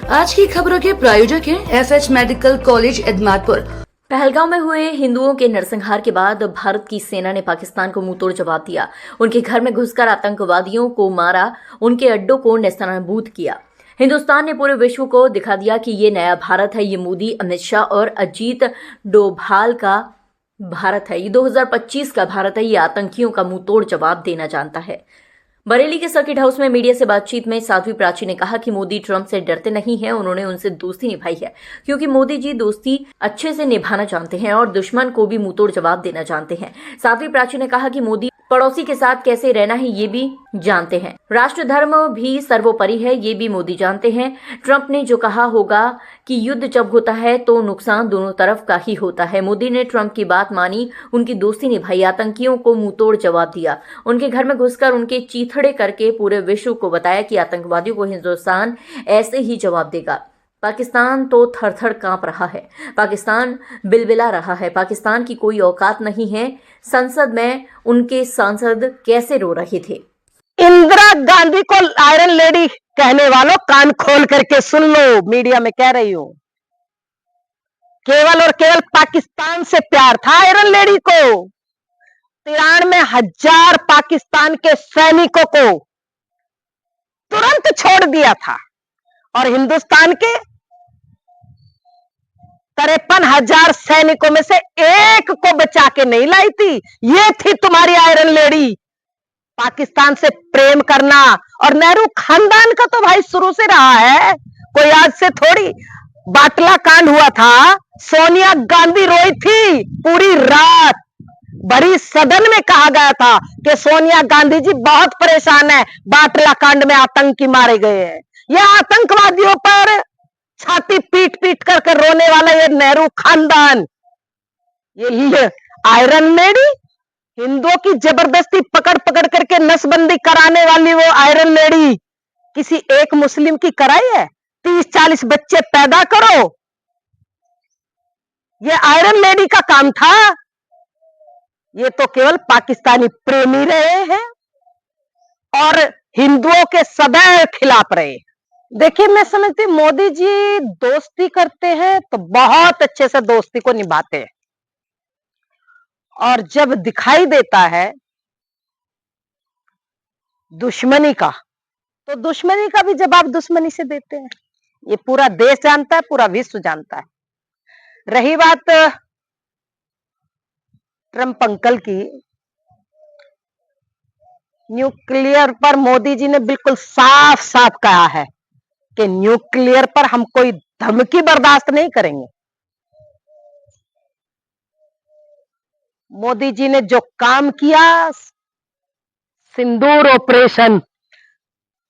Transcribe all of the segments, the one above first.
आज की खबरों के प्रायोजक हैं FH मेडिकल कॉलेज इदमातपुर। पहलगांव में हुए हिंदुओं के नरसंहार के बाद भारत की सेना ने पाकिस्तान को मुंहतोड़ जवाब दिया। उनके घर में घुसकर आतंकवादियों को मारा, उनके अड्डों को नेस्तनाबूद किया। हिंदुस्तान ने पूरे विश्व को दिखा दिया कि ये नया भारत है, ये मोदी, अमित शाह और अजीत डोभाल का भारत है, ये 2025 का भारत है, ये आतंकियों का मुंहतोड़ जवाब देना जानता है। बरेली के सर्किट हाउस में मीडिया से बातचीत में साध्वी प्राची ने कहा कि मोदी ट्रंप से डरते नहीं हैं, उन्होंने उनसे दोस्ती निभाई है क्योंकि मोदी जी दोस्ती अच्छे से निभाना जानते हैं और दुश्मन को भी मुंहतोड़ जवाब देना जानते हैं। साध्वी प्राची ने कहा कि मोदी पड़ोसी के साथ कैसे रहना है ये भी जानते हैं, राष्ट्र धर्म भी सर्वोपरि है ये भी मोदी जानते हैं। ट्रंप ने जो कहा होगा कि युद्ध जब होता है तो नुकसान दोनों तरफ का ही होता है। मोदी ने ट्रंप की बात मानी, उनकी दोस्ती निभाई, आतंकियों को मुंहतोड़ जवाब दिया, उनके घर में घुसकर उनके चीथड़े करके पूरे विश्व को बताया कि आतंकवादियों को हिंदुस्तान ऐसे ही जवाब देगा। पाकिस्तान तो थर-थर कांप रहा है, पाकिस्तान बिलबिला रहा है, पाकिस्तान की कोई औकात नहीं है। संसद में उनके सांसद कैसे रो रहे थे। इंदिरा गांधी को आयरन लेडी कहने वालों, कान खोल करके सुन लो, मीडिया में कह रही हूं। केवल और केवल पाकिस्तान से प्यार था आयरन लेडी को। 93,000 पाकिस्तान के सैनिकों को तुरंत छोड़ दिया था और हिंदुस्तान के 53,000 सैनिकों में से एक को बचा के नहीं लाई थी। ये थी तुम्हारी आयरन लेडी। पाकिस्तान से प्रेम करना, और नेहरू खानदान का तो भाई शुरू से रहा है, कोई आज से थोड़ी। बाटला कांड हुआ था, सोनिया गांधी रोई थी पूरी रात। बड़ी सदन में कहा गया था कि सोनिया गांधी जी बहुत परेशान है, बाटला कांड में आतंकी मारे गए हैं। यह आतंकवादियों पर छाती पीट पीट कर रोने वाला ये नेहरू खानदान, ये आयरन लेडी, हिंदुओं की जबरदस्ती पकड़ पकड़ करके नसबंदी कराने वाली वो आयरन लेडी किसी एक मुस्लिम की कराई है? 30-40 बच्चे पैदा करो, ये आयरन लेडी का काम था। ये तो केवल पाकिस्तानी प्रेमी रहे हैं और हिंदुओं के सदैव खिलाफ रहे। देखिए, मैं समझती मोदी जी दोस्ती करते हैं तो बहुत अच्छे से दोस्ती को निभाते हैं, और जब दिखाई देता है दुश्मनी का, तो दुश्मनी का भी जवाब दुश्मनी से देते हैं। ये पूरा देश जानता है, पूरा विश्व जानता है। रही बात ट्रंप अंकल की, न्यूक्लियर पर मोदी जी ने बिल्कुल साफ साफ कहा है कि न्यूक्लियर पर हम कोई धमकी बर्दाश्त नहीं करेंगे। मोदी जी ने जो काम किया, सिंदूर ऑपरेशन,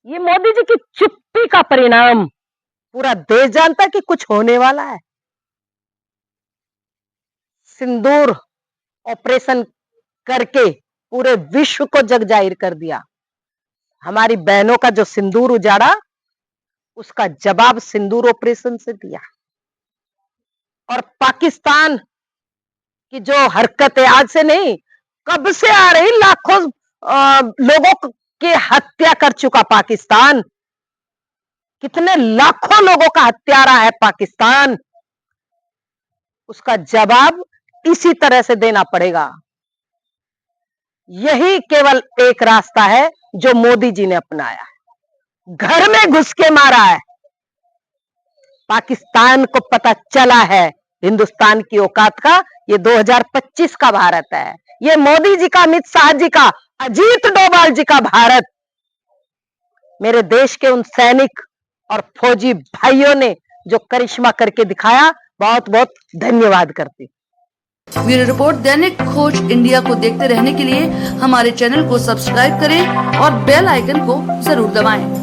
ये मोदी जी की चुप्पी का परिणाम पूरा देश जानता है कि कुछ होने वाला है। सिंदूर ऑपरेशन करके पूरे विश्व को जग जाहिर कर दिया। हमारी बहनों का जो सिंदूर उजाड़ा, उसका जवाब सिंदूर ऑपरेशन से दिया। और पाकिस्तान की जो हरकतें आज से नहीं, कब से आ रही, लाखों लोगों की हत्या कर चुका पाकिस्तान, कितने लाखों लोगों का हत्यारा है पाकिस्तान। उसका जवाब इसी तरह से देना पड़ेगा। यही केवल एक रास्ता है जो मोदी जी ने अपनाया है, घर में घुस के मारा है। पाकिस्तान को पता चला है हिंदुस्तान की औकात का, ये 2025 का भारत है, ये मोदी जी का, अमित शाह जी का, अजीत डोभाल जी का भारत। मेरे देश के उन सैनिक और फौजी भाइयों ने जो करिश्मा करके दिखाया, बहुत बहुत धन्यवाद करती। ब्यूरो रिपोर्ट दैनिक खोज इंडिया को देखते रहने के लिए हमारे चैनल को सब्सक्राइब करें और बेल आइकन को जरूर दबाएं।